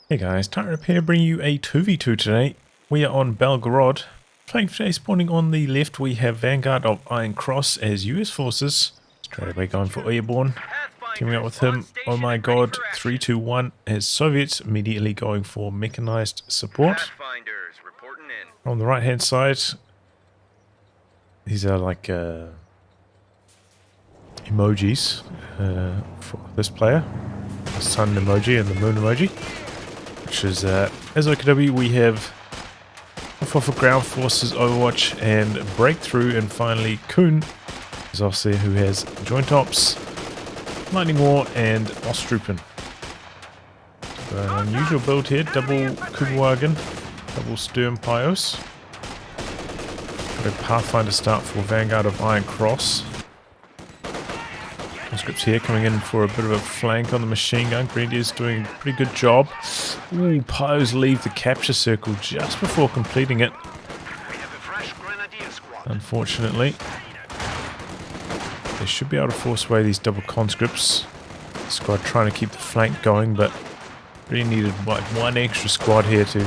Hey guys, Tyrip here, bringing you a 2v2 today. We are on Belgorod. Playing today, spawning on the left, we have Vanguard of Iron Cross as US forces. Straight away going for Airborne. Teaming up with him, ohmygod321 as Soviets, immediately going for Mechanized support. On the right hand side, these are like emojis for this player. The sun emoji and the moon emoji. Which is, as OKW, we have for ground forces, Overwatch, and Breakthrough, and finally Kuhn is Ostheer, who has Joint Ops, Lightning War, and Ostrupen. So an unusual build here, double Kubelwagen, double Sturm Pios. Got a Pathfinder start for Vanguard of Iron Cross. Conscripts here coming in for a bit of a flank on the machine gun. Grenadiers doing a pretty good job. Ooh, Pios leave the capture circle just before completing it. Unfortunately. They should be able to force away these double conscripts. Squad trying to keep the flank going, but really needed like one extra squad here to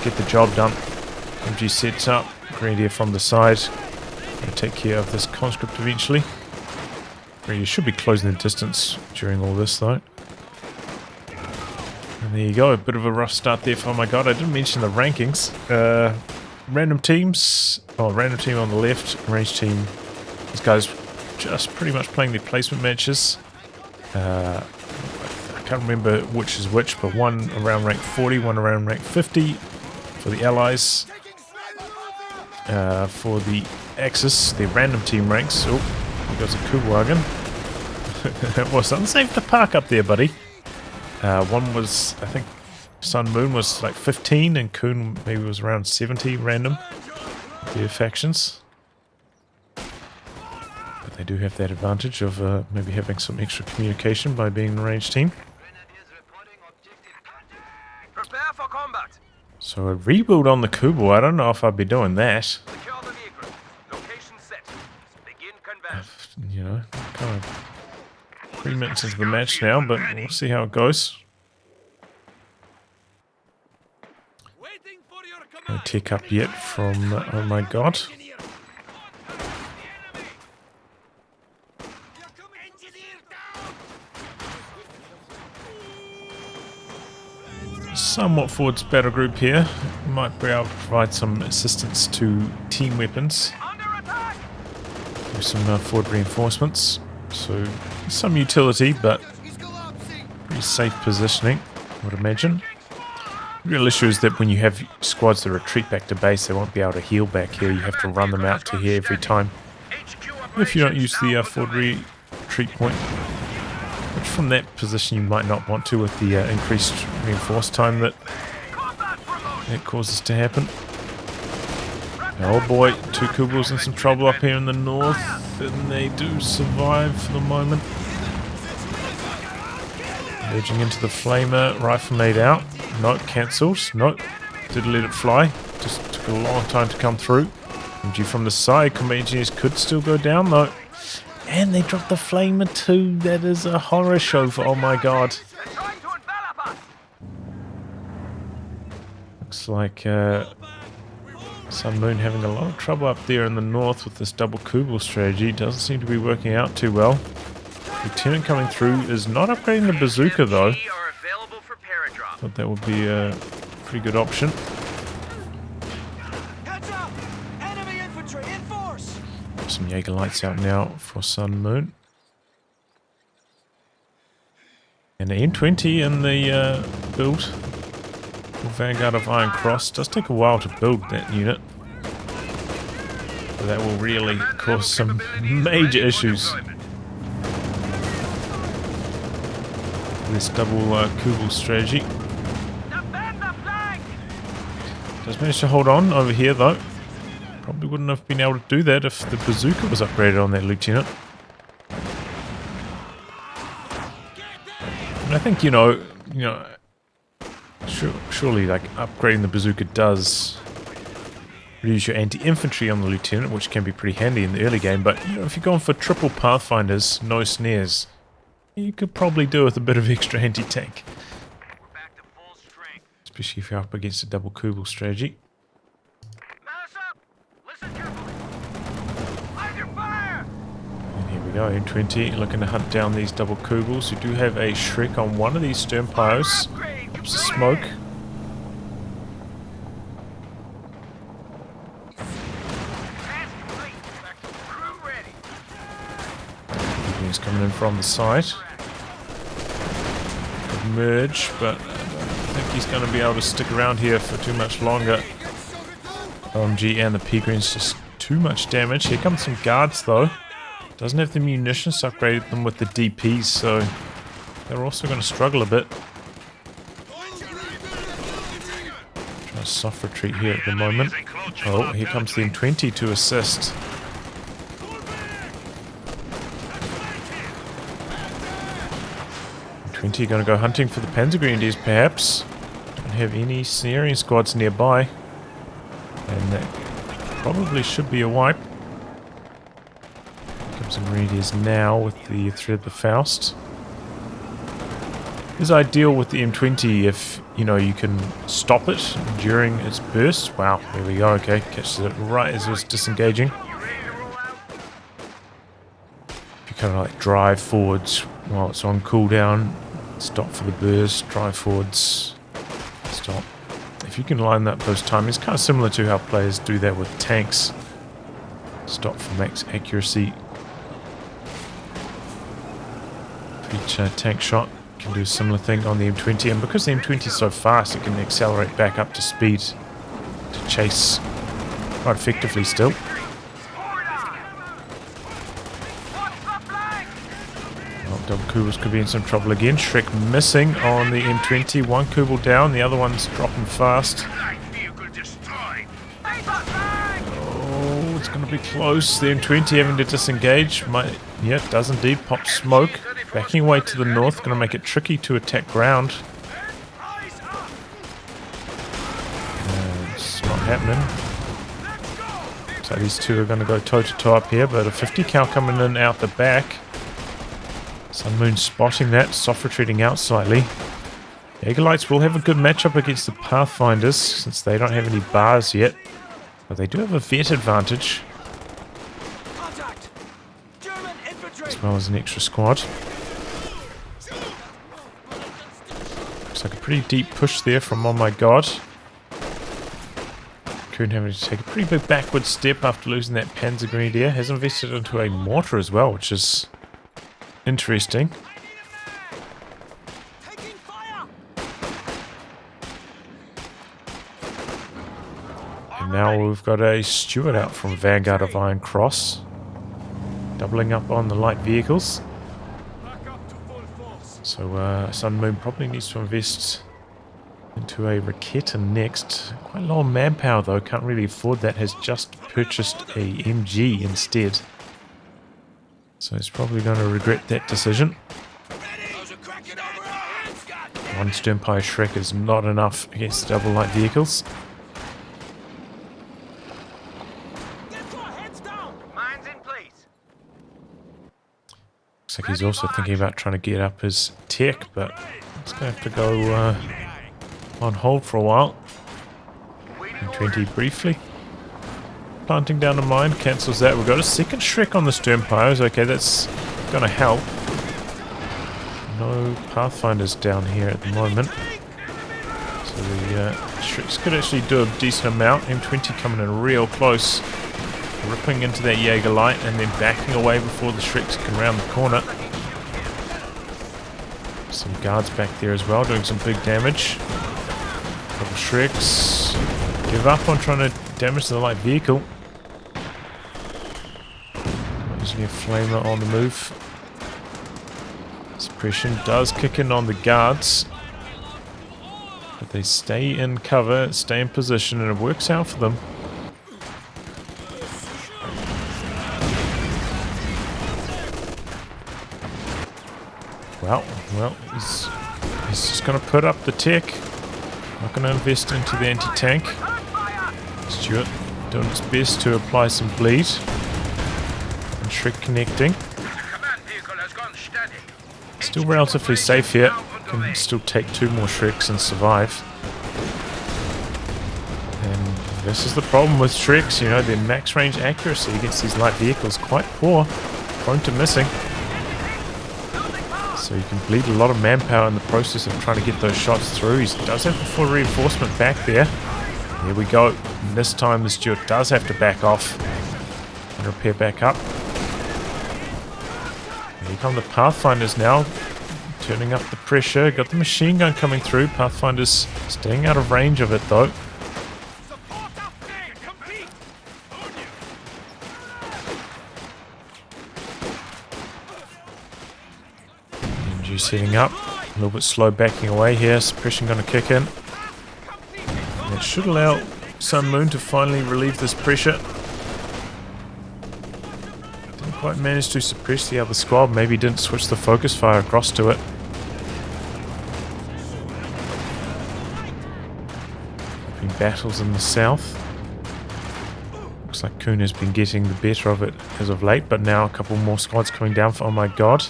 get the job done. MG sets up. Grenadier from the side. Going to take care of this conscript eventually. You should be closing the distance during all this though. And there you go, a bit of a rough start there for, oh my god, I didn't mention the rankings. Random teams, random team on the left, range team, these guys just pretty much playing their placement matches. I can't remember which is which, but one around rank 40, one around rank 50 for the allies. For the Axis, the random team ranks, oh, there goes a Kubelwagen. It was unsafe to park up there, buddy. One was, I think, Sun Moon was like 15, and Kuhn maybe was around 70 random. Their factions. But they do have that advantage of maybe having some extra communication by being in a ranged team. So a rebuild on the Kubel, I don't know if I'd be doing that. You know, kind of 3 minutes into the match now, but we'll see how it goes. No tech up yet from, oh my god. Somewhat forwards battle group here. Might be able to provide some assistance to team weapons. Do some forward reinforcements. So some utility, but pretty safe positioning, I would imagine. The real issue is that when you have squads that retreat back to base, they won't be able to heal back here. You have to run them out to here every time. If you don't use the forward retreat point. Which from that position you might not want to with the increased reinforce time that it causes to happen. Oh boy, two Kubels in some trouble up here in the north, and they do survive for the moment. Edging into the flamer, rifle made out. Nope, cancelled. Nope, didn't let it fly. Just took a long time to come through. MG from the side, combat engineers could still go down though. And they dropped the flamer too. That is a horror show for, oh my god. Looks like Sun Moon having a lot of trouble up there in the north with this double Kubel strategy. Doesn't seem to be working out too well. Lieutenant coming through is not upgrading the bazooka though. Thought that would be a pretty good option. Some Jaeger lights out now for Sun Moon. And the M20 in the build for Vanguard of Iron Cross. Does take a while to build that unit. But that will really cause some major issues. This double Kubel strategy. Does manage to hold on over here though. Probably wouldn't have been able to do that if the bazooka was upgraded on that lieutenant. And I think, surely like upgrading the bazooka does reduce your anti-infantry on the lieutenant, which can be pretty handy in the early game. But if you're going for triple pathfinders, no snares, you could probably do with a bit of extra anti-tank. especially if you're up against a double Kubel strategy. And here we go, M20 looking to hunt down these double Kubels. We do have a Shrek on one of these stern piles. Pops the smoke. He's coming in from the side. Could merge, but I don't think he's going to be able to stick around here for too much longer. OMG and the P-Green's just too much damage. Here comes some guards though. Doesn't have the munitions, so upgraded them with the DPs, so they're also going to struggle a bit. Trying to soft retreat here at the moment. Oh, here comes the M20 to assist. M20 going to go hunting for the Panzergrenadiers perhaps. Don't have any snaring squads nearby. And that probably should be a wipe. Here comes the Grenadiers now with the threat of the Faust. It's ideal with the M20 if, you know, you can stop it during its burst. Wow, there we go, okay. Catches it right as it was disengaging. If you kind of like drive forwards while it's on cooldown, stop for the burst, drive forwards, stop. If you can line up those timings, kind of similar to how players do that with tanks. Stop for max accuracy. For each tank shot, can do a similar thing on the M20, and because the M20 is so fast, it can accelerate back up to speed to chase quite effectively still. Double Kubels could be in some trouble again. Shrek missing on the M20. One Kubel down, the other one's dropping fast. Oh, it's going to be close. The M20 having to disengage. Yeah, it does indeed pop smoke. Backing away to the north, going to make it tricky to attack ground. It's not happening. So these two are going to go toe-to-toe up here, but a 50 cal coming in out the back. Sunmoon spotting that, soft retreating out slightly. Jaegerlights will have a good matchup against the Pathfinders, since they don't have any bars yet. But they do have a vet advantage. As well as an extra squad. Looks like a pretty deep push there from Oh My God. Kuhn having to take a pretty big backward step after losing that Panzer Grenadier. Has invested into a mortar as well, which is interesting. And now we've got a Steward out from Vanguard of Iron Cross. Doubling up on the light vehicles. So Sun Moon probably needs to invest into a Raketa next. Quite low on manpower though, can't really afford that. Has just purchased a MG instead. So he's probably going to regret that decision. One Sternpire Shrek is not enough against double light vehicles. Looks like he's also thinking about trying to get up his tech, but it's going to have to go on hold for a while. M20 briefly. Planting down a mine, cancels that. We've got a second Shrek on the Sternpires. Okay, that's going to help. No Pathfinders down here at the moment. So the Shreks could actually do a decent amount. M20 coming in real close. Ripping into that Jaegerlight and then backing away before the Shreks can round the corner. Some guards back there as well, doing some big damage. Couple Shreks. Give up on trying to damage the light vehicle. Usually a flamer on the move. Suppression does kick in on the guards. But they stay in cover, stay in position, and it works out for them. Well, he's just going to put up the tech. Not going to invest into the anti-tank. Stewart doing his best to apply some bleed. And Shrek connecting. Still relatively safe here. Can still take two more Shreks and survive. This is the problem with Shreks, you know, their max range accuracy against these light vehicles quite poor, prone to missing. So you can bleed a lot of manpower in the process of trying to get those shots through. He does have the full reinforcement back there. There we go. And this time the Stuart does have to back off and repair back up. Here come the Pathfinders now, turning up the pressure. Got the machine gun coming through. Pathfinders staying out of range of it though. Setting up, a little bit slow backing away here, suppression going to kick in. And it should allow Sun Moon to finally relieve this pressure. Didn't quite manage to suppress the other squad, maybe didn't switch the focus fire across to it. Been battles in the south. Looks like Kuhn has been getting the better of it as of late, but now a couple more squads coming down for Oh My God.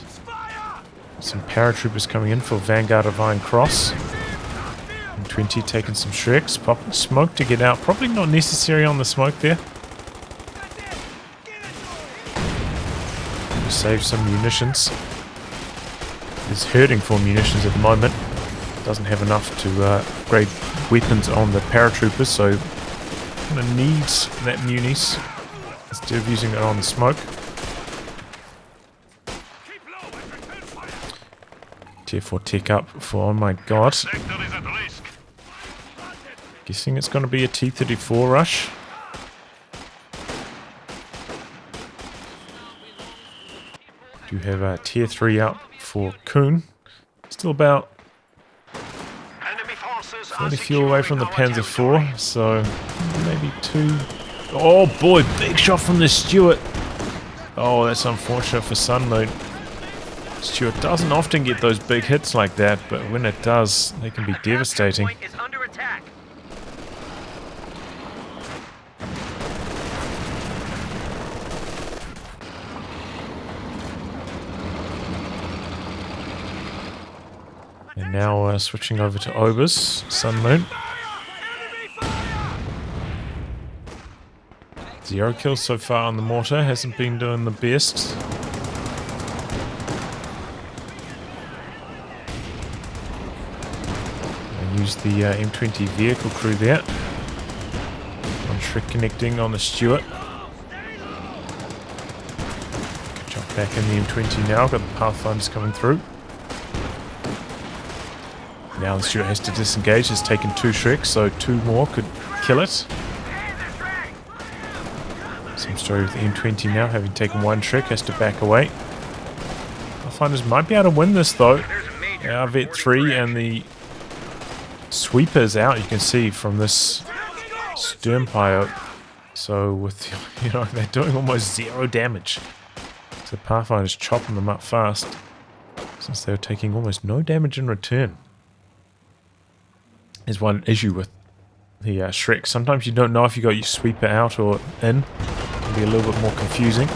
Some paratroopers coming in for Vanguard of Iron Cross. And 20 taking some Shreks, popping smoke to get out. Probably not necessary on the smoke there. To save some munitions. He's hurting for munitions at the moment. Doesn't have enough to upgrade weapons on the paratroopers, so kind of needs that munis instead of using it on the smoke. Tier 4 tick up for Oh My God. Guessing it's going to be a T-34 rush. Do have a tier 3 out for Kuhn. Still about 40 fuel away from the Panzer IV, so maybe 2. Oh boy, big shot from the Stuart. Oh, that's unfortunate for Sun Moon. Stuart doesn't often get those big hits like that, but when it does, they can be devastating. And now switching over to Obers, Sun Moon. 0 kills so far on the mortar, hasn't been doing the best. Use the M20 vehicle crew there. One Shrek connecting on the Stuart. Jump back in the M20 now. Got the Pathfinders coming through. Now the Stuart has to disengage. Has taken 2 Shreks, so 2 more could kill it. Same story with the M20 now, having taken 1 Shrek, has to back away. Pathfinders might be able to win this though. Vet 3 and the Sweepers out, you can see from this Sturmpire. So with, you know, they're doing almost 0 damage. So Pathfinder's chopping them up fast, since they were taking almost no damage in return. There's one issue with the Shrek. Sometimes you don't know if you got your Sweeper out or in. It can be a little bit more confusing.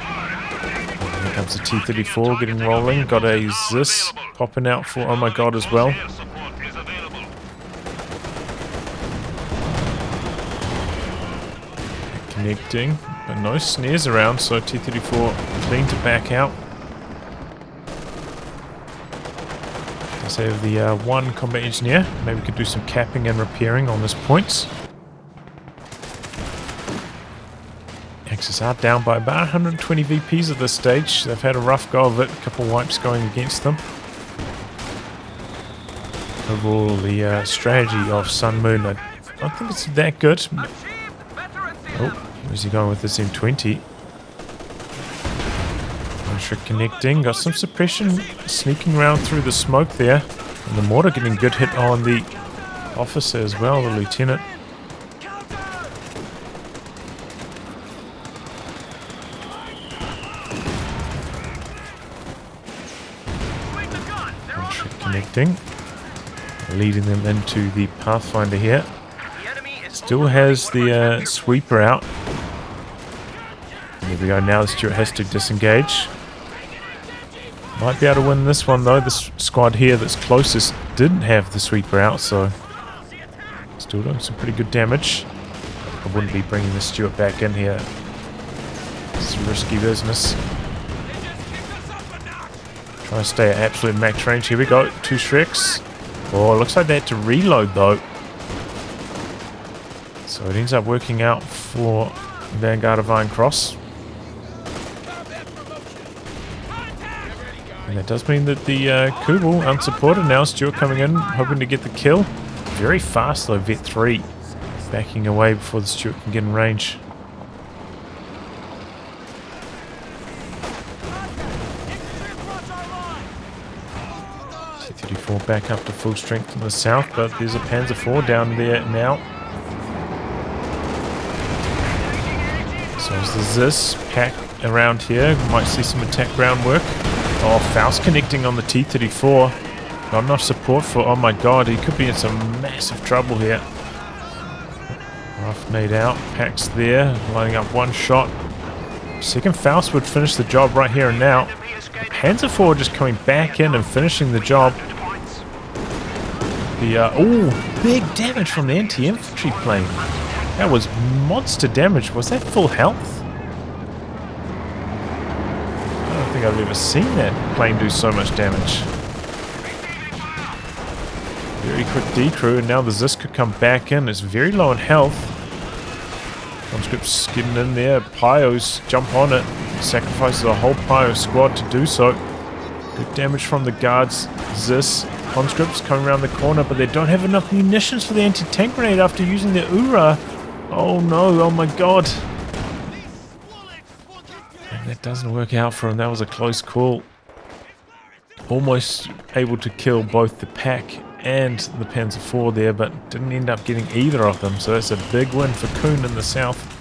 And here comes the T-34 getting rolling. Got a Zis popping out for Oh My God as well. Connecting, but no snares around, so T-34 clean to back out. Does have the 1 combat engineer. Maybe we could do some capping and repairing on this point. Axis are down by about 120 VPs at this stage. They've had a rough go of it, a couple wipes going against them. Overall, the strategy of Sun Moon, I don't think it's that good. Oh, where's he going with this M20? One Shrek connecting, got some suppression sneaking around through the smoke there. And the mortar getting good hit on the officer as well, the lieutenant. One Shrek connecting, leading them into the Pathfinder here. Still has the Sweeper out. And here we go, now the Stuart has to disengage. Might be able to win this one though. This squad here that's closest didn't have the Sweeper out, so Still doing some pretty good damage. I wouldn't be bringing the Stuart back in here. It's risky business. Trying to stay at absolute max range. Here we go. 2 Shreks. Oh, it looks like they had to reload though. So it ends up working out for Vanguard of Iron Cross. And that does mean that the Kubel unsupported now. Stuart coming in, hoping to get the kill. Very fast though, Vet 3. Backing away before the Stuart can get in range. T-34 back up to full strength in the south, but there's a Panzer IV down there now. So as there's this pack around here, we might see some attack groundwork. Oh, Faust connecting on the T-34. Not enough support for, oh my god, he could be in some massive trouble here. Rough nade out, Pack's there, lining up one shot. Second Faust would finish the job right here and now. Panzer IV just coming back in and finishing the job. Oh, big damage from the anti-infantry plane. That was monster damage. Was that full health? I don't think I've ever seen that plane do so much damage. Very quick decrew, and now the Zisk could come back in. It's very low in health. Conscript's getting in there. Pyos jump on it. Sacrifices a whole Pyo squad to do so. Good damage from the guards. Zis. Conscripts coming around the corner, but they don't have enough munitions for the anti-tank grenade after using their Ura. Oh no, oh my god. And that doesn't work out for him. That was a close call. Almost able to kill both the Pack and the Panzer IV there, but didn't end up getting either of them. So that's a big win for Kuhn in the south.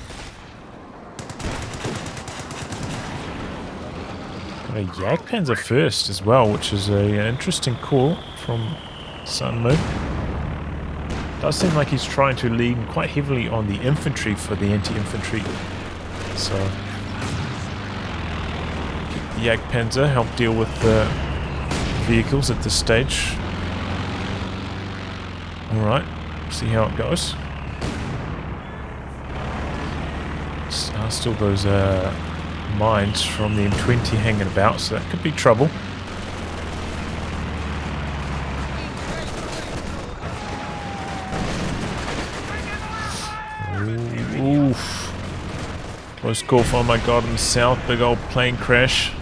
Got a Jagdpanzer first as well, which is an interesting call from Sunmoon. Does seem like he's trying to lean quite heavily on the infantry for the anti-infantry. So the Jagdpanzer help deal with the vehicles at this stage. Alright, see how it goes. Still those mines from the M20 hanging about, so that could be trouble. Oof. Close call for, oh my god, in the south, big old plane crash.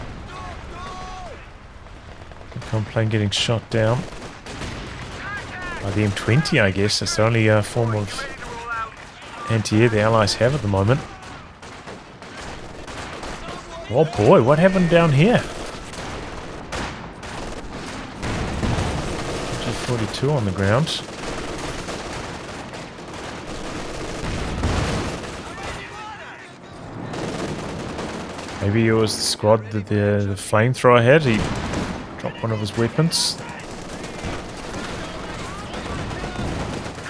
Plane getting shot down by the M20, I guess. That's the only form of anti-air the Allies have at the moment. Oh boy, what happened down here? G42 on the ground. Maybe it was the squad that the flamethrower had. He dropped one of his weapons.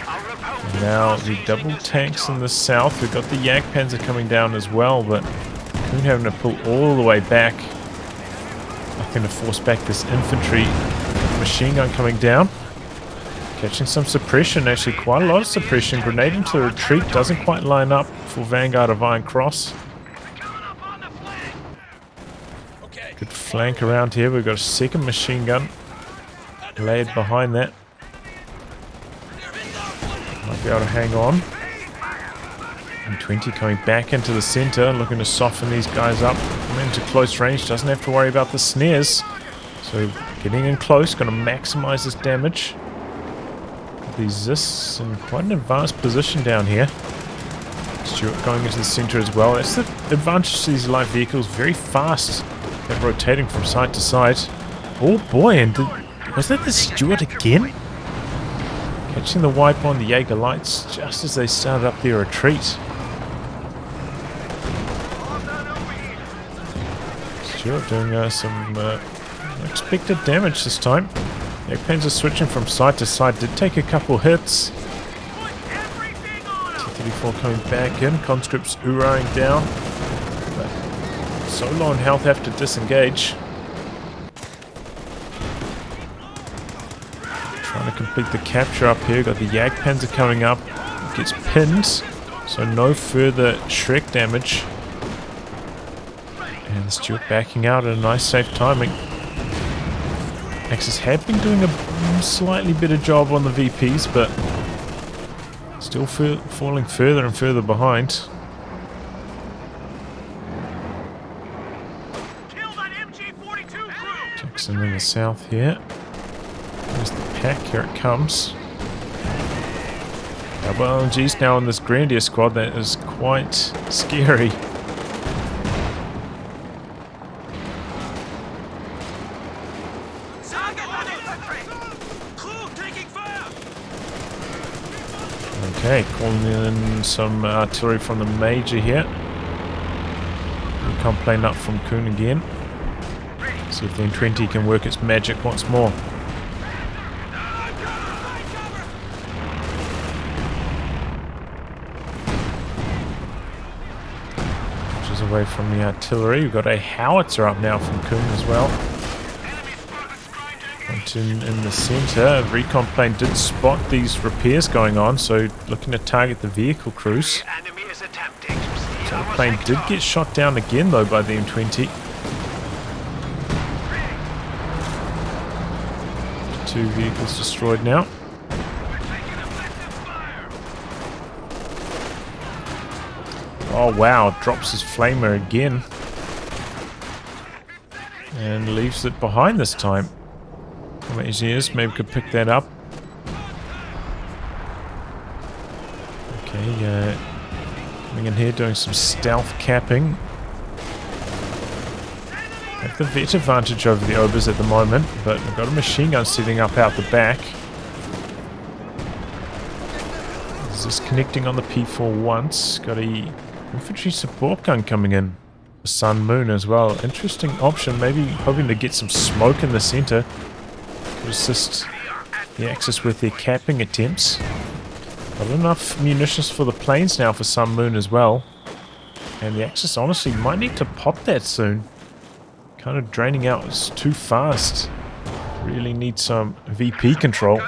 And now the double tanks in the south. We've got the Jagdpanzer coming down as well, but Kuhn having to pull all the way back. Nothing to force back this infantry. Machine gun coming down. Catching some suppression, actually quite a lot of suppression. Grenade into the retreat doesn't quite line up for Vanguard of Iron Cross. Good flank around here. We've got a second machine gun laid behind that. Might be able to hang on. M20 coming back into the center, looking to soften these guys up. Coming into close range, doesn't have to worry about the snares. So getting in close, going to maximize this damage. These Zis in quite an advanced position down here. Stuart going into the center as well. That's the advantage to these light vehicles, very fast. They're rotating from side to side. Oh boy, and was that the Stuart again? Catching the wipe on the Jaeger lights just as they started up their retreat. Stuart doing some unexpected damage this time. Jagdpanzer switching from side to side, did take a couple hits. T-34 coming back in, conscripts uraing down. So low on health, have to disengage. Trying to complete the capture up here. Got the Jagdpanzer coming up. Gets pinned. So no further Shrek damage. And the Stewart backing out at a nice safe timing. Axis had been doing a slightly better job on the VPs, but still falling further and further behind. Jackson in the south here. There's the pack, here it comes. Double LMGs now in this Grenadier squad, that is quite scary. Okay, calling in some artillery from the Major here. Recon plane up from Kuhn again. See if the M20 can work its magic once more. Away from the artillery. We've got a howitzer up now from Kuhn as well. In the center, recon plane did spot these repairs going on, so looking to target the vehicle crews. So the plane did get shot down again though by the M20. 2 vehicles destroyed now. Oh wow, drops his flamer again. And leaves it behind this time. Engineers maybe could pick that up. Okay, coming in here doing some stealth capping. Have the vet advantage over the Obers at the moment, but we've got a machine gun setting up out the back. Is this connecting on the P4 once? Got a infantry support gun coming in. Sun Moon as well. Interesting option. Maybe hoping to get some smoke in the center. Could assist the Axis with their capping attempts. Got enough munitions for the planes now for Sun Moon as well. And the Axis honestly might need to pop that soon. Kind of draining out. It's too fast. Really need some VP control.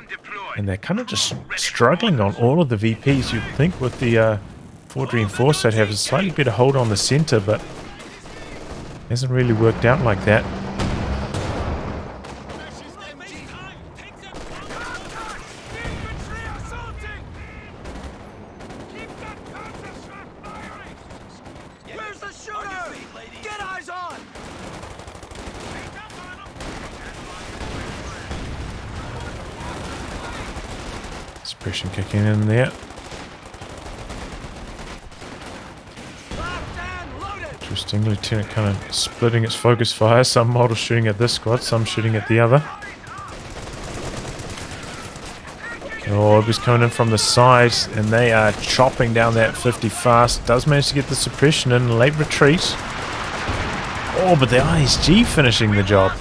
And they're kind of just struggling on all of the VPs. You'd think with the Ford Reinforced they'd have a slightly better hold on the center, but hasn't really worked out like that. Where's the shooter? Get eyes on! Suppression kicking in there. Interesting, Lieutenant kind of splitting its focus fire. Some models shooting at this squad, some shooting at the other. Oh, it was coming in from the side, and they are chopping down that 50 fast. Does manage to get the suppression in, late retreat. Oh, but the ISG finishing the job.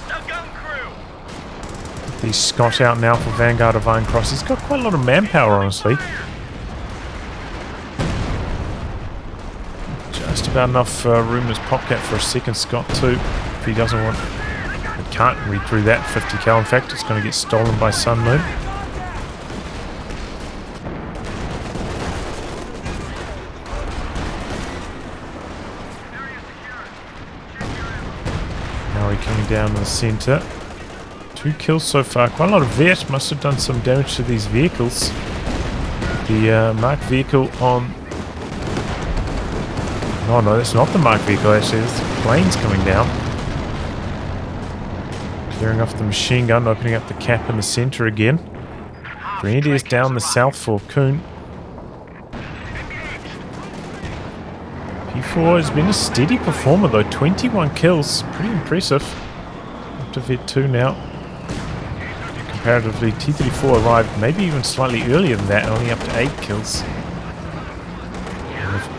The Scott out now for Vanguard of Iron Cross. He's got quite a lot of manpower, honestly. Just about enough room as Popcat for a second Scott too. If he doesn't want... He can't read through that 50 cal. In fact, it's going to get stolen by Sun Moon. Now we're coming down to the center. 2 kills so far. Quite a lot of vet. Must have done some damage to these vehicles. The marked vehicle on... Oh no, that's not the marked vehicle actually. It's the planes coming down. Clearing off the machine gun, opening up the cap in the center again. Grenadiers down the south for Kuhn. P4 has been a steady performer though. 21 kills. Pretty impressive. Up to Vet 2 now. Comparatively, T-34 arrived maybe even slightly earlier than that, only up to 8 kills.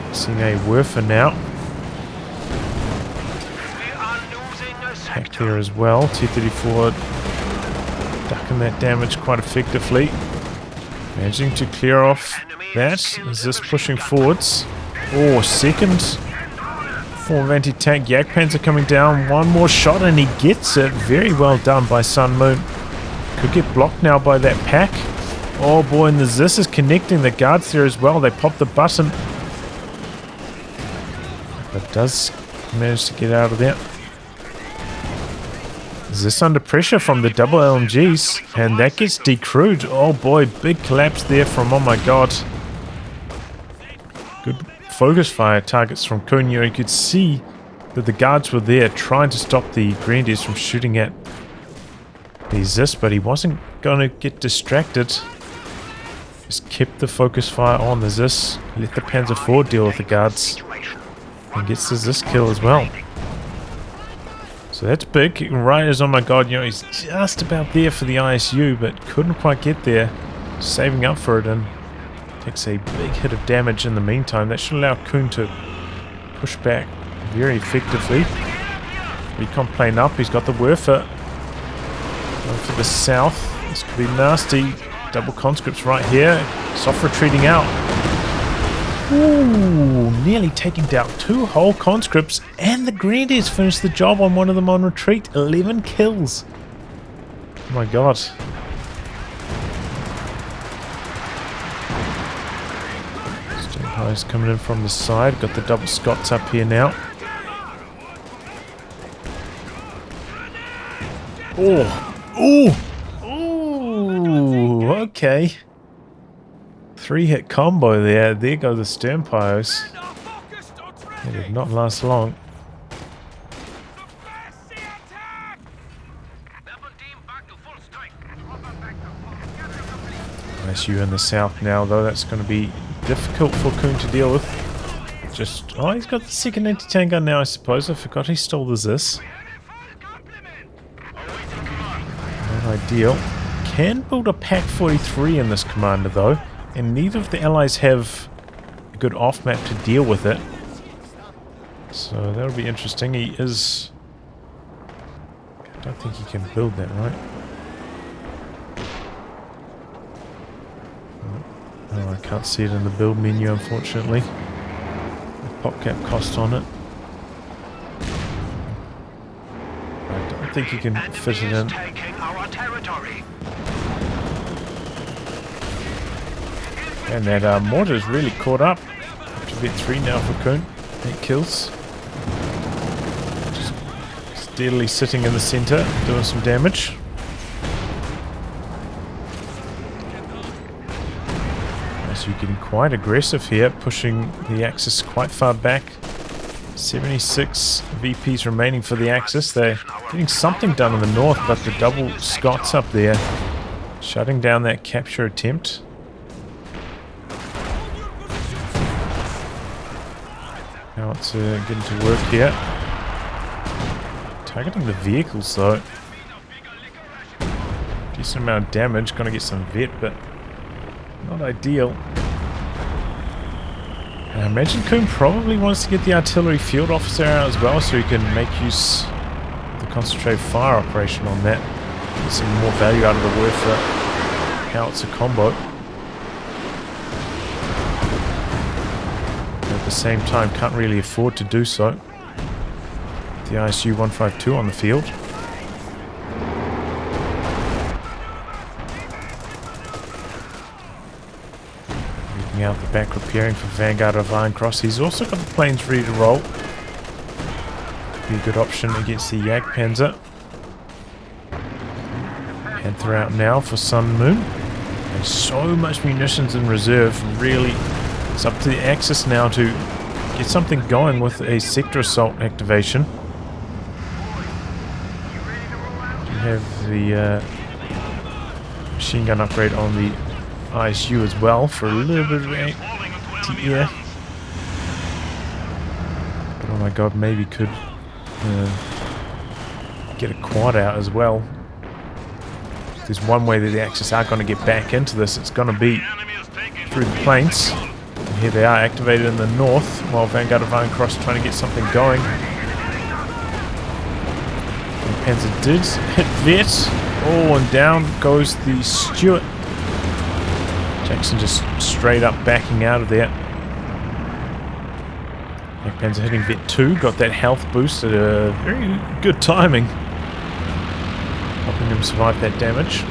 We've seen a Werfer now. Hack there as well. T-34 ducking that damage quite effectively. Managing to clear off that. Is this pushing forwards? Oh, second form of anti-tank. Jagdpanzer coming down. One more shot and he gets it. Very well done by Sun Moon. Could get blocked now by that pack. Oh boy, and the Zis is connecting the guards there as well. They pop the button. But does manage to get out of there. Zis under pressure from the double LMGs. And that gets decrewed. Oh boy, big collapse there from Oh My God. Good focus fire targets from Cunha. You could see that the guards were there trying to stop the Grenadiers from shooting at the Zis, but he wasn't going to get distracted. Just kept the focus fire on the Zis. Let the Panzer IV deal with the guards. And gets the Zis kill as well. So that's big. Right as Oh My God, you know, he's just about there for the ISU, but couldn't quite get there. Saving up for it and takes a big hit of damage in the meantime. That should allow Kuhn to push back very effectively. Recon plane up. He's got the Werfer. Going for the south. This could be nasty. Double conscripts right here. Soft retreating out. Ooh, nearly taking down 2 whole conscripts, and the Grenadiers finished the job on one of them on retreat. 11 kills. Oh my God. Steampire's coming in from the side. Got the double Scots up here now. Oh, ooh, okay. 3-hit combo there. There go the Steampire's. They did not last long. ISU in the south now, though. That's going to be difficult for Kuhn to deal with. Just, oh, he's got the second anti-tank gun now, I suppose. I forgot he stole the Zis. Not ideal. Can build a Pack 43 in this commander, though. And neither of the allies have a good off-map to deal with it. So that'll be interesting. He is... I don't think he can build that, right? Oh, I can't see it in the build menu, unfortunately. The PopCap cost on it. I don't think you can fit it in. And that mortar's really caught up. Up to bit 3 now for Kuhn. 8 kills. Just steadily sitting in the center, doing some damage. As you're getting quite aggressive here, pushing the Axis quite far back. 76 VPs remaining for the Axis. They're getting something done in the north, but the double Scots up there shutting down that capture attempt. Now it's getting to work here. Targeting the vehicles though. Decent amount of damage. Gonna get some vet, but not ideal. And I imagine Kuhn probably wants to get the artillery field officer out as well, so he can make use of the concentrated fire operation on that. Get some more value out of the Werfer howitzer combo. At the same time, can't really afford to do so. The ISU 152 on the field. Moving out the back, preparing for Vanguard of Iron Cross. He's also got the planes ready to roll. Could be a good option against the Jagdpanzer. Panther out now for Sun Moon. And so much munitions in reserve, really. It's up to the Axis now to get something going with a sector assault activation. You have the machine gun upgrade on the ISU as well for a little bit of anti-air. But oh my God, maybe could get a quad out as well. If there's one way that the Axis are going to get back into this, it's going to be through the plains. And here they are, activated in the north, while Vanguard of Iron Cross trying to get something going. And Panzer did hit Vet. Oh, and down goes the Stuart. Jackson just straight up backing out of there. Panzer hitting Vet 2, got that health boost at a very good timing. Helping him survive that damage.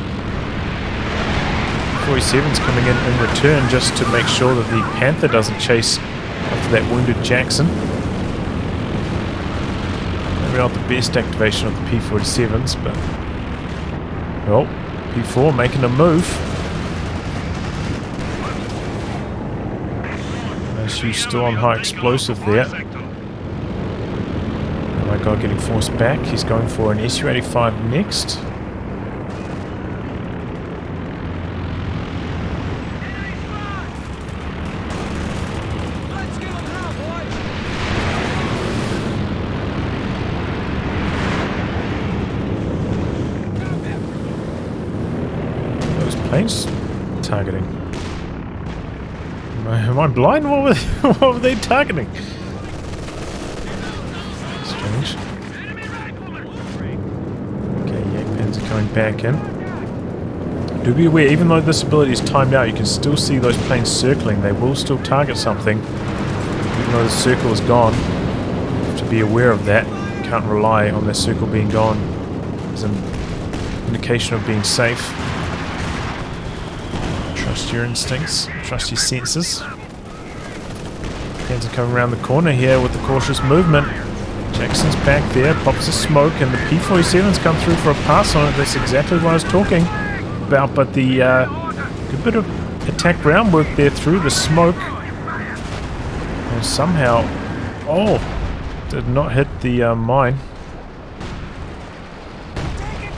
P-47's coming in return just to make sure that the Panther doesn't chase after that wounded Jackson. Maybe not the best activation of the P-47s, but... well, P4 making a move. She's still on high explosive there. Oh my god, getting forced back. He's going for an Su-85 next. Those planes targeting. Am I blind? What were they targeting? Strange. Okay, Yakpans are going back in. Do be aware, even though this ability is timed out, you can still see those planes circling. They will still target something, even though the circle is gone. You have to be aware of that. You can't rely on that circle being gone as an indication of being safe. Trust your instincts, trust your senses. Hands are coming around the corner here with the cautious movement. Jackson's back there, pops the smoke, and the P-47's come through for a pass on it. That's exactly what I was talking about, but the good bit of attack groundwork there through the smoke. And somehow, oh, did not hit the mine.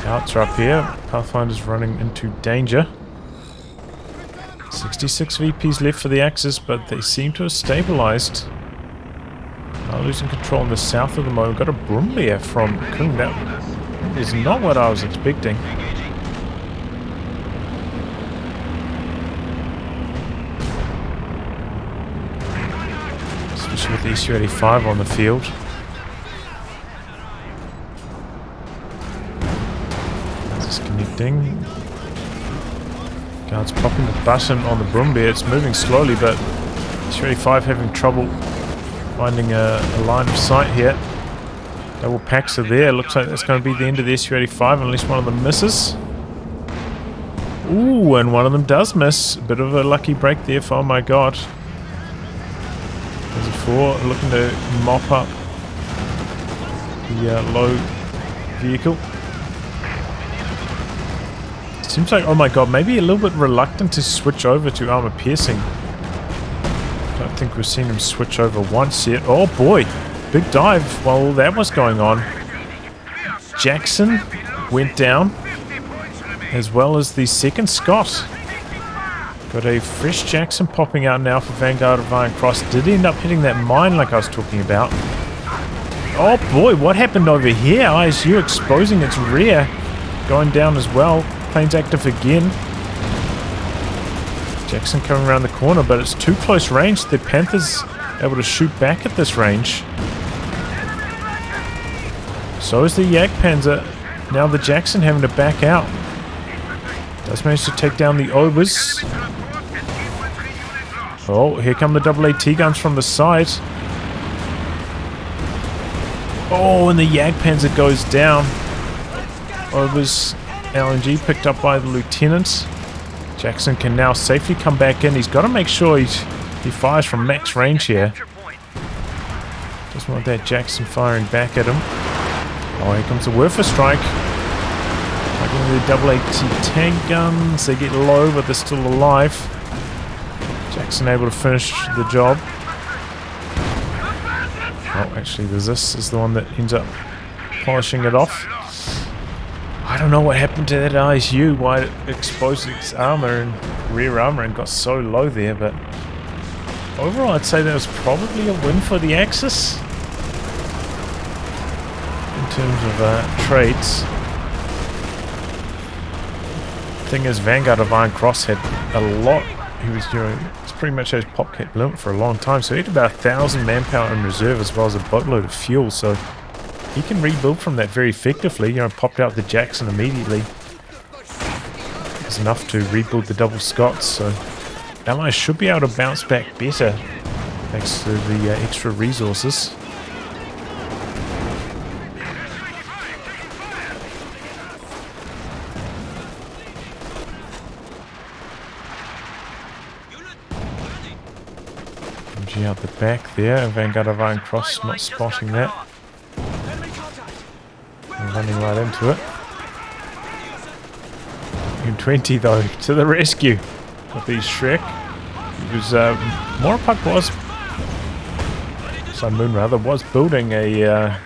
Outs are up here. Pathfinder's running into danger. 66 VPs left for the Axis, but they seem to have stabilized. Now losing control in the south of the moment. Got a Brumbier from Kung. That is not what I was expecting. Especially with the Su-85 on the field. Disconnecting. Guards popping the button on the Brumbier. It's moving slowly, but Su-85 having trouble finding a line of sight here. Double packs are there. Looks like that's going to be the end of the Su-85 unless one of them misses. Ooh, and one of them does miss. A bit of a lucky break there for ohmygod. There's a 4 looking to mop up the low vehicle. Seems like ohmygod maybe a little bit reluctant to switch over to armor piercing. I don't think we've seen him switch over once yet. Oh boy, big dive while all that was going on. Jackson went down, as well as the second Scott. Got a fresh Jackson popping out now for Vanguard of Iron Cross. Did end up hitting that mine like I was talking about. Oh boy, what happened over here? ISU exposing its rear, going down as well. Plane's active again. Jackson coming around the corner, but it's too close range. The Panther's able to shoot back at this range. So is the Yak Panzer. Now the Jackson having to back out. Does manage to take down the Obers. Oh, here come the AAT guns from the side. Oh, and the Yak Panzer goes down. Obers LNG picked up by the lieutenant. Jackson can now safely come back in. He's got to make sure he fires from max range here. Doesn't want that Jackson firing back at him. Oh, here comes the Werfer strike. Like the AAT tank guns. They get low, but they're still alive. Jackson able to finish the job. Oh, actually, this is the one that ends up polishing it off. I don't know what happened to that ISU, why it exposed its armor and rear armor and got so low there, but overall I'd say that was probably a win for the Axis in terms of trades. Thing is, Vanguard of Iron Cross had a lot. He was doing, it's pretty much his popcat limit for a long time, so he had about 1,000 manpower in reserve as well as a boatload of fuel, so he can rebuild from that very effectively. You know, popped out the Jackson immediately. It's enough to rebuild the double Scots, so Allies should be able to bounce back better thanks to the extra resources. MG out the back there. Vanguard of Iron Cross not spotting that. Enemy contact. And running right into it. M20 though, to the rescue. Got these Shrek. Because Morapuck was... Sun Moon rather, was building a...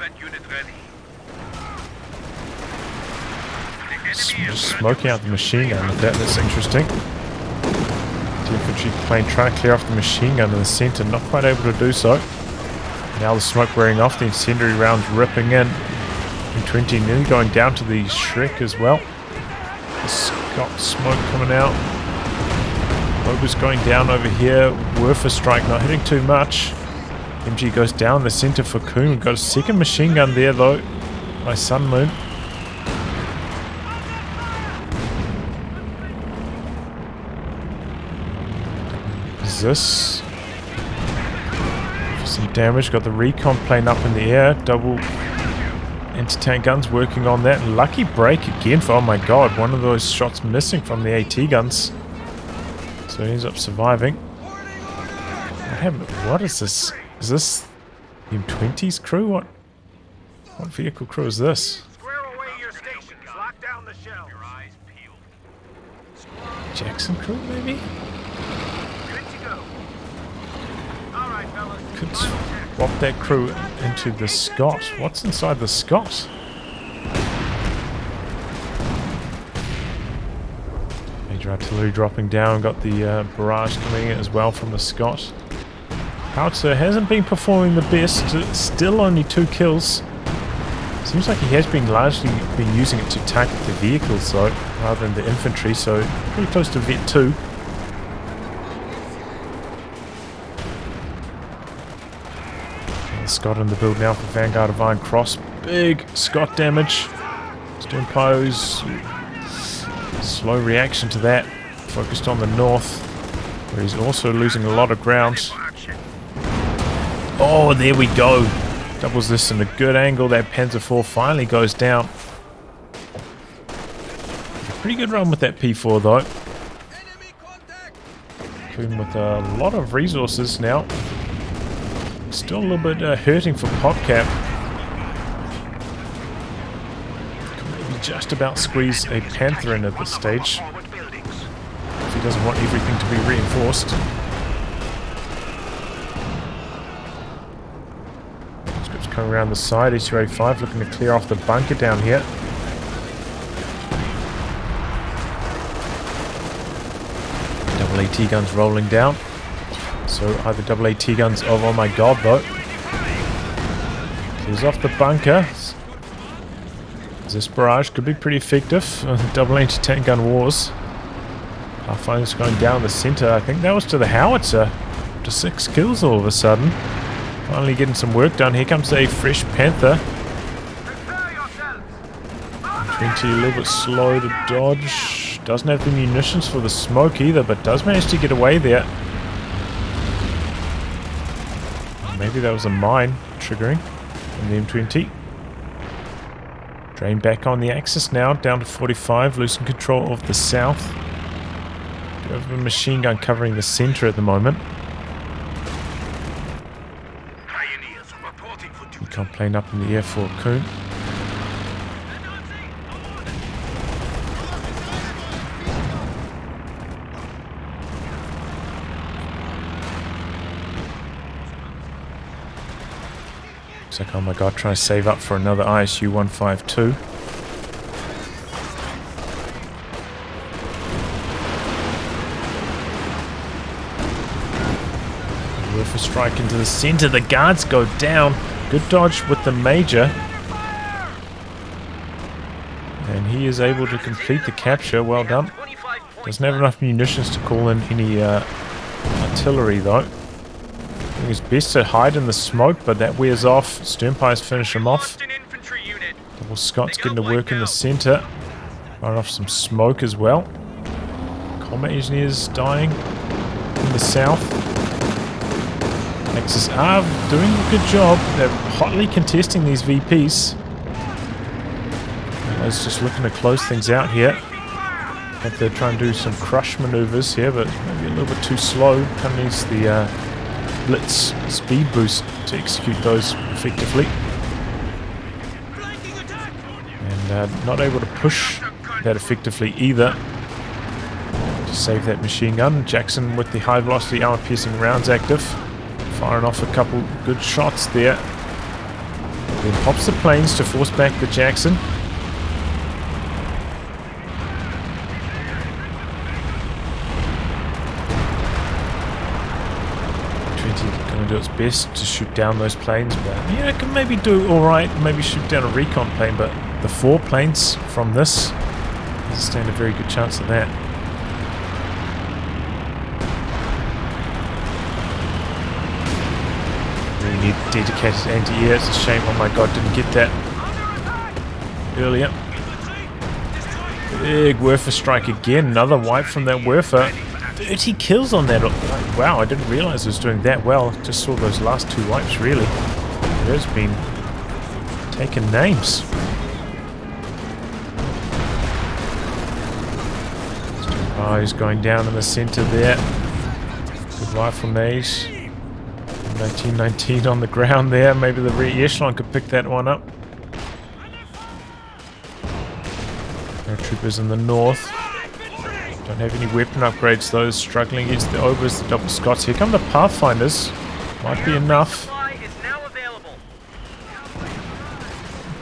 just smoking out the machine gun with that. That's interesting. The infantry plane trying to clear off the machine gun in the center, not quite able to do so. Now the smoke wearing off, the incendiary rounds ripping in. M20 nearly going down to the Shrek as well. The Scott smoke coming out. Rover's going down over here. Worth a strike, not hitting too much. MG goes down the center for Coon. We've got a second machine gun there though by Sun Moon. This for some damage. Got the recon plane up in the air. Double anti-tank guns working on that. Lucky break again for, oh my god, one of those shots missing from the AT guns. So he ends up surviving. What is this? Is this the M20's crew? What vehicle crew is this? Square away your stations. Lock down the shells. Your eyes peeled. Jackson crew maybe? Could swap that crew into the Scott. What's inside the Scott? Major artillery dropping down. Got the barrage coming in as well from the Scott. Howitzer hasn't been performing the best. Still only 2 kills. Seems like he has been largely using it to target the vehicles though, rather than the infantry. So pretty close to Vet 2. Scott in the build now for Vanguard of Iron Cross. Big Scott damage. Sternpose. Slow reaction to that. Focused on the north, where he's also losing a lot of ground. Oh, there we go. Doubles this in a good angle. That Panzer IV finally goes down. Pretty good run with that P4 though. Coon with a lot of resources now. Still a little bit hurting for PopCap. Could maybe just about squeeze a Panther in at this stage. If he doesn't want everything to be reinforced. Scripts coming around the side. E285 looking to clear off the bunker down here. Double AT guns rolling down. So either double AT guns of oh my god though. Clears off the bunker. This barrage could be pretty effective. Double anti-tank gun wars. Pathfinder's going down the center. I think that was to the howitzer. To 6 kills all of a sudden. Finally getting some work done. Here comes a fresh Panther. 20 a little bit slow to dodge. Doesn't have the munitions for the smoke either, but does manage to get away there. Maybe that was a mine triggering from the M20. Drain back on the axis now, down to 45, losing control of the south. Do have a machine gun covering the center at the moment. Recon plane up in the air for Coon. Looks like, oh my god, trying to save up for another ISU 152. Worth a strike into the center. The guards go down. Good dodge with the major. And he is able to complete the capture. Well done. Doesn't have enough munitions to call in any artillery though. I think it's best to hide in the smoke, but that wears off. Sternpires finish him off. Double Scott's getting to work in the center. Run off some smoke as well. Combat engineers dying in the south. Axis are doing a good job. They're hotly contesting these VPs. It's just looking to close things out here. But they're trying to do some crush maneuvers here, but maybe a little bit too slow. Underneath the blitz speed boost to execute those effectively. And not able to push that effectively either to save that machine gun. Jackson with the high velocity armor piercing rounds active, firing off a couple good shots there. Then pops the planes to force back the Jackson. Going to do its best to shoot down those planes, but yeah, it can maybe do alright, maybe shoot down a recon plane, but the 4 planes from this doesn't stand a very good chance of that. Really need dedicated anti-air. It's a shame, oh my god, didn't get that earlier. Big Werfer strike again, another wipe from that Werfer. 30 kills on that. Wow, I didn't realize it was doing that well. Just saw those last 2 wipes, really. It has been taking names. Oh, he's going down in the center there. Good rifle nade. 1919 on the ground there. Maybe the rear echelon could pick that one up. Paratroopers in the north. Don't have any weapon upgrades though, struggling against the Overs, the double Scots. Here come the Pathfinders. Might be enough.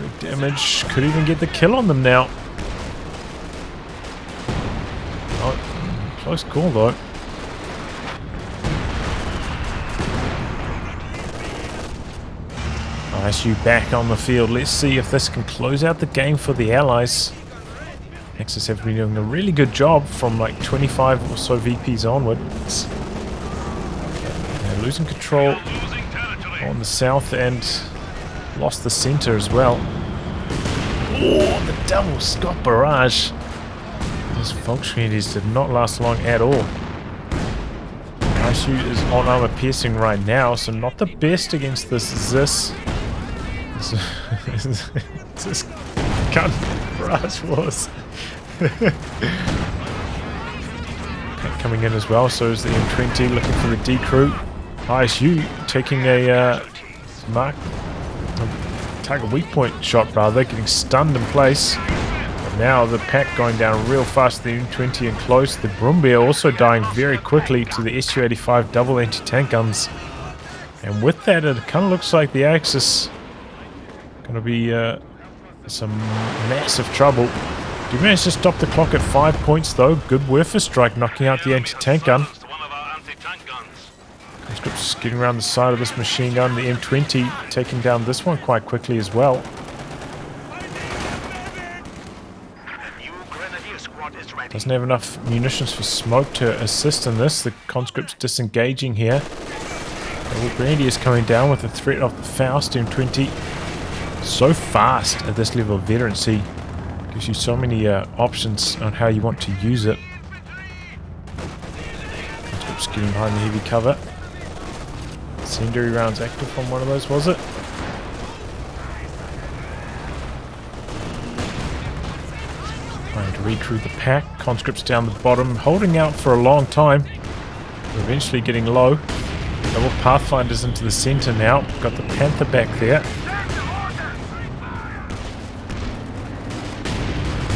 Big damage. Could even get the kill on them now. Oh, close call though. ISU back on the field. Let's see if this can close out the game for the Allies. Axis have been doing a really good job from like 25 or so VPs onwards. They're losing control on the south and lost the center as well. Oh, the double Scott barrage. Those Volkswagens did not last long at all. ISU is on armor piercing right now, so not the best against this Zis. This gun barrage was. Coming in as well, so is the M20 looking for the D crew. ISU taking a target weak point shot rather, getting stunned in place. But now the pack going down real fast, the M20 in close. The Brumbier also dying very quickly to the Su-85 double anti-tank guns. And with that, it kind of looks like the Axis going to be some massive trouble. Do you manage to stop the clock at 5 points though? Good Werfer strike knocking out the anti-tank gun. Conscripts getting around the side of this machine gun. The M20 taking down this one quite quickly as well. Doesn't have enough munitions for smoke to assist in this. The conscripts disengaging here. The Grenadiers coming down with the threat of the Faust. M20 so fast at this level of veterancy. Gives you so many options on how you want to use it. Conscripts getting behind the heavy cover. Secondary rounds active on one of those, was it? Trying to recruit the pack. Conscripts down the bottom, holding out for a long time. Eventually getting low. Double Pathfinders into the center now. Got the Panther back there.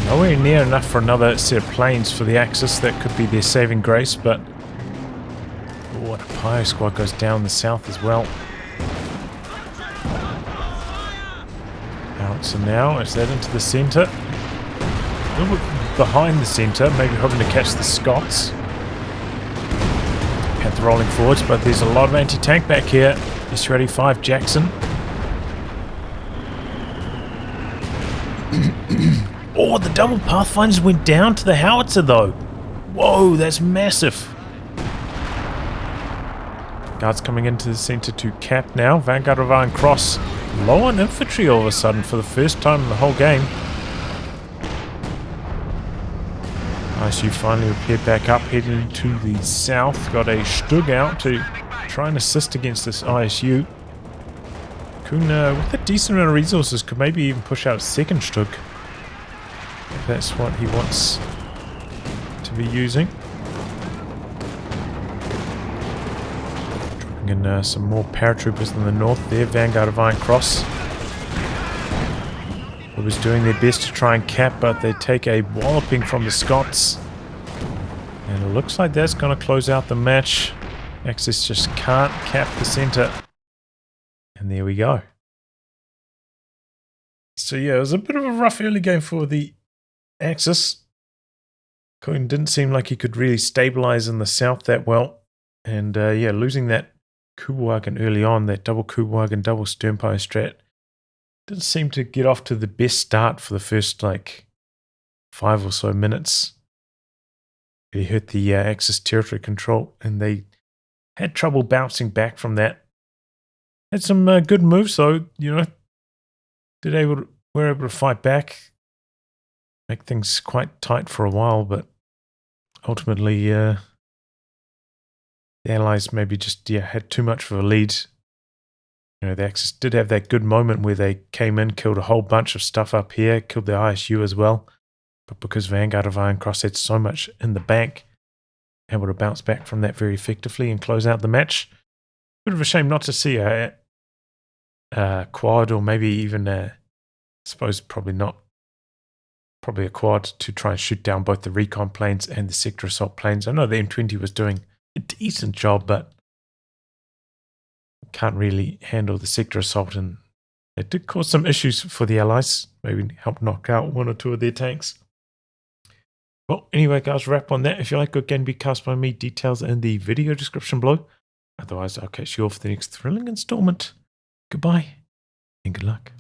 Nowhere near enough for another set of planes for the Axis. That could be their saving grace, but what a Pio squad goes down the south as well. Howitzer now, is that into the center? A little bit behind the center, maybe hoping to catch the Scots. Panther rolling forwards, but there's a lot of anti-tank back here. Su-85 Jackson. Oh, the double Pathfinders went down to the Howitzer though. Whoa, that's massive. Guards coming into the center to cap now. Vanguard of Iron Cross low on infantry all of a sudden for the first time in the whole game. ISU finally repaired back up, heading to the south. Got a Stug out to try and assist against this ISU. Kuhn, with a decent amount of resources, could maybe even push out a second Stug. If that's what he wants to be using. Bring in some more paratroopers in the north there. Vanguard of Iron Cross. Who was doing their best to try and cap, but they take a walloping from the Scots. And it looks like that's going to close out the match. Axis just can't cap the center. And there we go. So yeah, it was a bit of a rough early game for the Axis. Cohen didn't seem like he could really stabilize in the south that well. And yeah, losing that Kuberwagen early on, that double Kuberwagen, double Sternpire strat, didn't seem to get off to the best start for the first like 5 or so minutes. He hurt the Axis territory control, and they had trouble bouncing back from that. Had some good moves, though. You know, were able to fight back, make things quite tight for a while, but ultimately, the Allies maybe just had too much of a lead. You know, the Axis did have that good moment where they came in, killed a whole bunch of stuff up here, killed the ISU as well. But because Vanguard of Iron Cross had so much in the bank, able to bounce back from that very effectively and close out the match. Bit of a shame not to see a quad, or maybe even I suppose probably not. Probably a quad to try and shoot down both the recon planes and the sector assault planes. I know the M20 was doing a decent job, but can't really handle the sector assault, and it did cause some issues for the Allies. Maybe help knock out 1 or 2 of their tanks. Well, anyway, guys, wrap on that. If you like good game, be cast by me. Details in the video description below. Otherwise, I'll catch you all for the next thrilling installment. Goodbye and good luck.